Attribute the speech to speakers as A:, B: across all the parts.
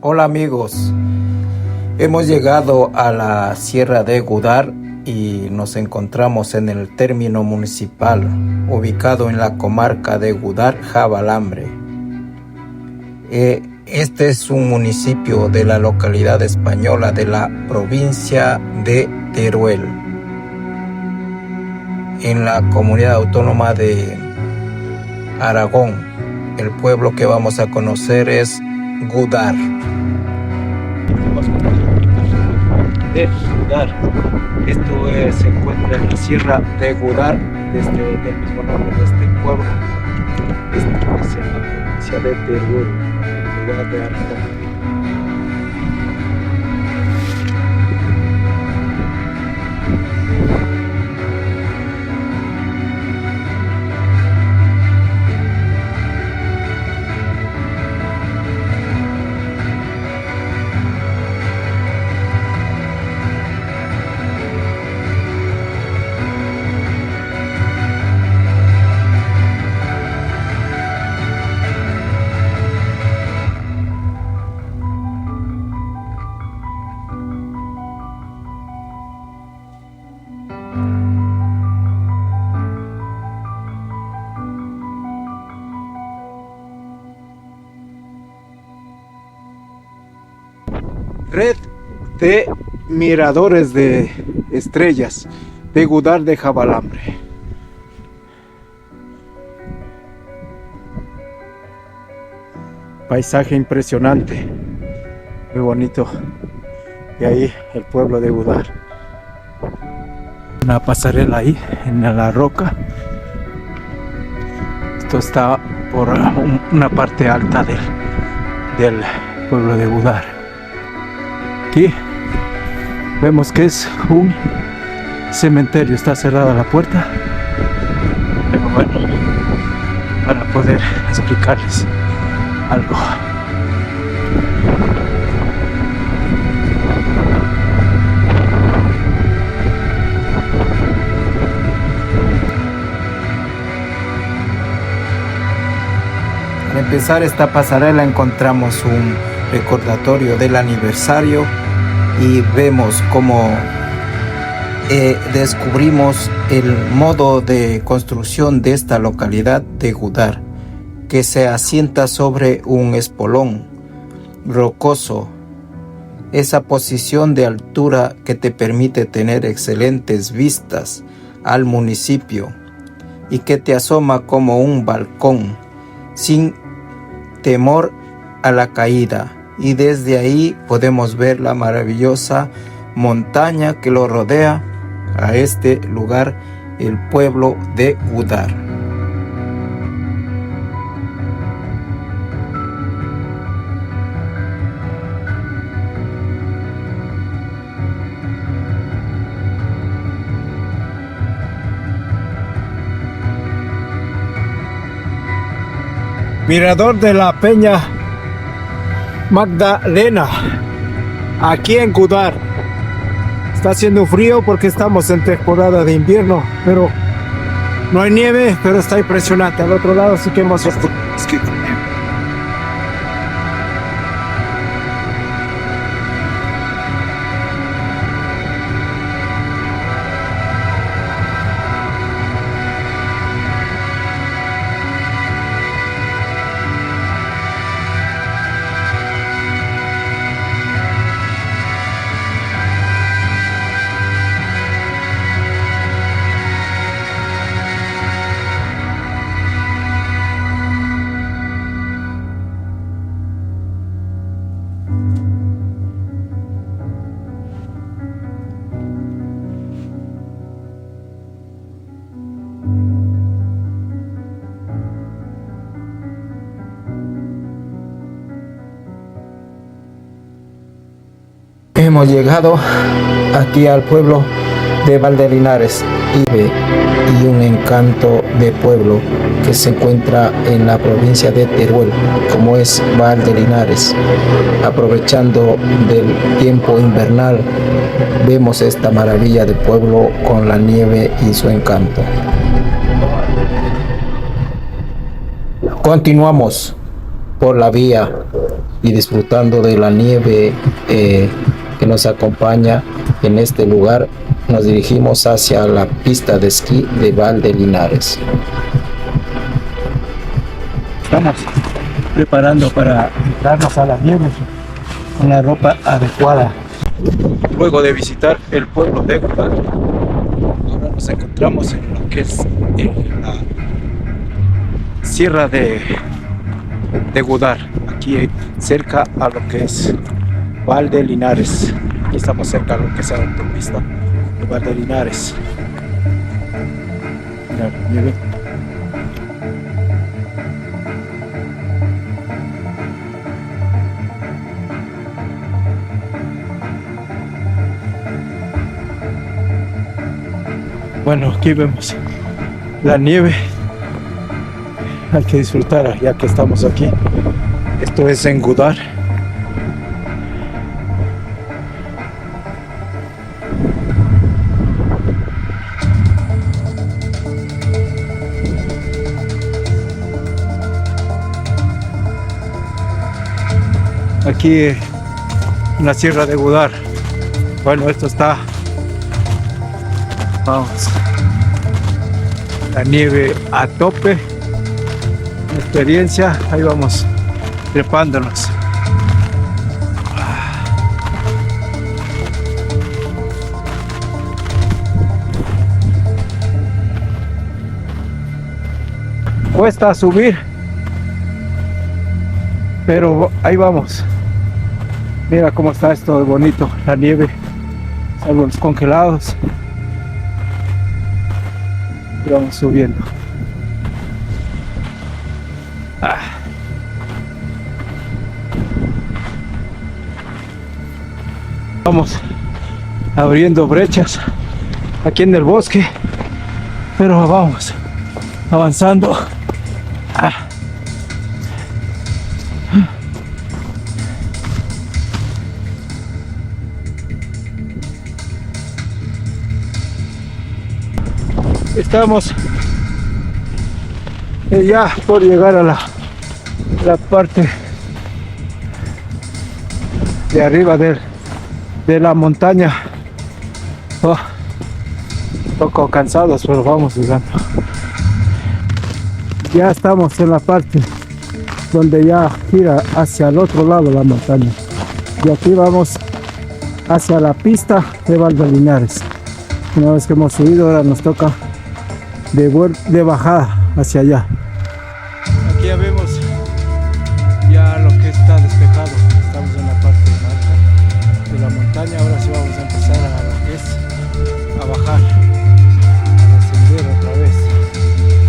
A: Hola amigos, hemos llegado a la Sierra de Gudar y nos encontramos en el término municipal, ubicado en la comarca de Gudar-Jabalambre. Este es un municipio de la localidad española de la provincia de Teruel, en la comunidad autónoma de Aragón. El pueblo que vamos a conocer es Gudar. Esto se encuentra en la Sierra de Gudar, del mismo nombre de este pueblo. Esto es en la provincia de Teruel, lugar de Aragón. Red de miradores de estrellas de Gudar de Jabalambre. Paisaje impresionante, muy bonito. Y ahí el pueblo de Gudar. Una pasarela ahí en la roca. Esto está por una parte alta del pueblo de Gudar. Aquí vemos que es un cementerio, está cerrada la puerta, pero bueno, para poder explicarles algo. Al empezar esta pasarela encontramos un recordatorio del aniversario y vemos cómo descubrimos el modo de construcción de esta localidad de Gudar, que se asienta sobre un espolón rocoso, esa posición de altura que te permite tener excelentes vistas al municipio y que te asoma como un balcón sin temor a la caída, y desde ahí podemos ver la maravillosa montaña que lo rodea a este lugar, el pueblo de Gudar. Mirador de la Peña Magdalena, aquí en Gudar. Está haciendo frío porque estamos en temporada de invierno, pero no hay nieve, pero está impresionante. Al otro lado sí que hemos visto. Hemos llegado aquí al pueblo de Valdelinares y un encanto de pueblo que se encuentra en la provincia de Teruel, como es Valdelinares. Aprovechando del tiempo invernal, vemos esta maravilla de pueblo con la nieve y su encanto. Continuamos por la vía y disfrutando de la nieve que nos acompaña en este lugar, nos dirigimos hacia la pista de esquí de Val de Linares. Estamos preparando para darnos a la nieve con la ropa adecuada. Luego de visitar el pueblo de Gudar, ahora nos encontramos en lo que es la Sierra de Gudar, aquí cerca a lo que es Val de Linares. Aquí estamos cerca a lo que es la autopista de Val de Linares. Mira la nieve. Bueno, aquí vemos la nieve. Hay que disfrutar ya que estamos aquí. Esto es en Gudar. Aquí en la Sierra de Gudar. Bueno, esto está. Vamos. La nieve a tope. Experiencia. Ahí vamos trepándonos. Cuesta subir, pero ahí vamos. Mira cómo está esto de bonito, la nieve, salvo los congelados. Y vamos subiendo. Vamos abriendo brechas aquí en el bosque, pero vamos avanzando. Estamos ya por llegar a la parte de arriba de la montaña. Un poco cansados, pero vamos llegando. Ya estamos en la parte donde ya gira hacia el otro lado de la montaña. Y aquí vamos hacia la pista de Val de Linares. Una vez que hemos subido, ahora nos toca de bajada hacia allá. Aquí ya vemos ya lo que está despejado. Estamos en la parte alta de la montaña. Ahora sí vamos a empezar a lo que es a bajar, a descender otra vez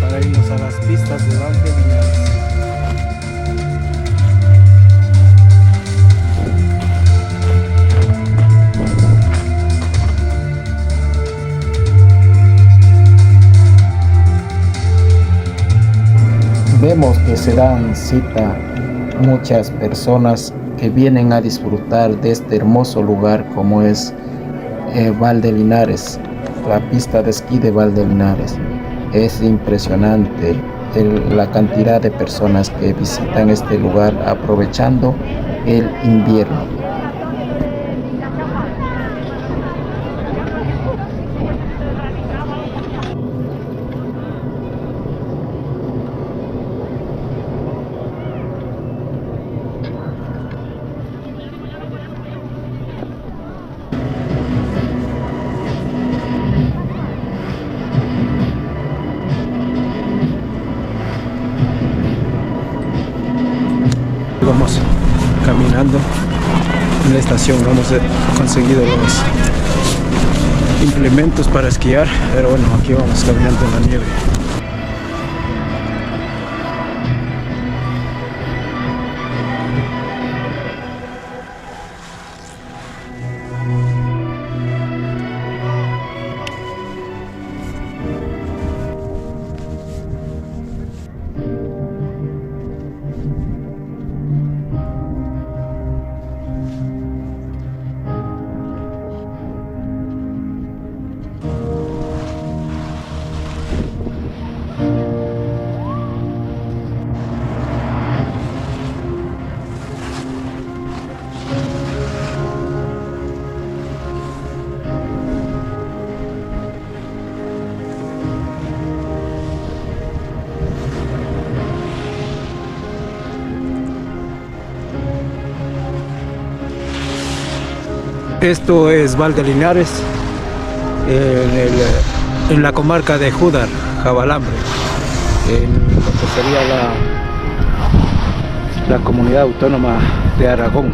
A: para irnos a las pistas de Val de Linares. Vemos que se dan cita muchas personas que vienen a disfrutar de este hermoso lugar como es Val de Linares, la pista de esquí de Val de Linares. Es impresionante la cantidad de personas que visitan este lugar aprovechando el invierno. Vamos caminando en la estación, hemos conseguido los implementos para esquiar, pero bueno, aquí vamos caminando en la nieve. Esto es Valde Linares, en la comarca de Júdar, Jabalambre, en lo que sería la comunidad autónoma de Aragón.